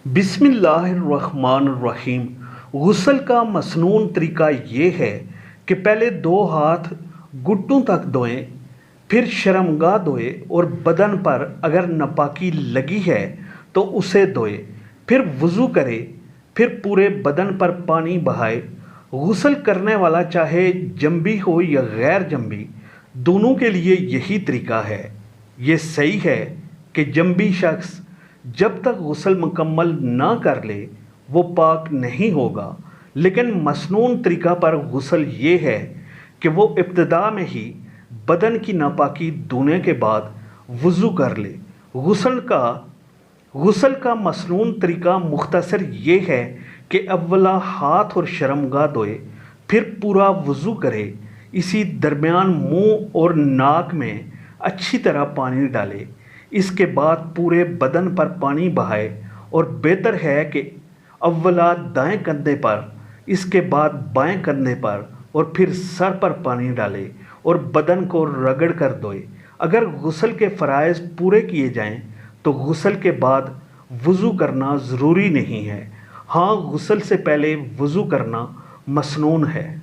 बिस्मिल्लाहिर्रहमानिर्रहीम। गुस्ल का मसनून तरीका ये है कि पहले दो हाथ घुटनों तक धोएं, फिर शर्मगाह धोएं और बदन पर अगर नापाकी लगी है तो उसे धोएं, फिर वज़ू करें, फिर पूरे बदन पर पानी बहाए। गुस्ल करने वाला चाहे जंबी हो या गैर जंबी, दोनों के लिए यही तरीका है। ये सही है कि जंबी शख्स जब तक गुस्ल मुकम्मल ना कर ले वो पाक नहीं होगा, लेकिन मसनून तरीका पर गुस्ल ये है कि वो इब्तिदा में ही बदन की नापाकी धोने के बाद वज़ू कर ले। गुस्ल का मसनून तरीका मुख्तसर ये है कि अव्वला हाथ और शर्मगाह धोए, फिर पूरा वज़ू करे। इसी दरमियान मुंह और नाक में अच्छी तरह पानी डाले। इसके बाद पूरे बदन पर पानी बहाए और बेहतर है कि अव्वला दाएं कंधे पर, इसके बाद बाएं कंधे पर और फिर सर पर पानी डाले और बदन को रगड़ कर धोए। अगर गुस्ल के फ़राइज़ पूरे किए जाएं तो गुस्ल के बाद वज़ू करना ज़रूरी नहीं है। हाँ, गुस्ल से पहले वज़ू करना मसनून है।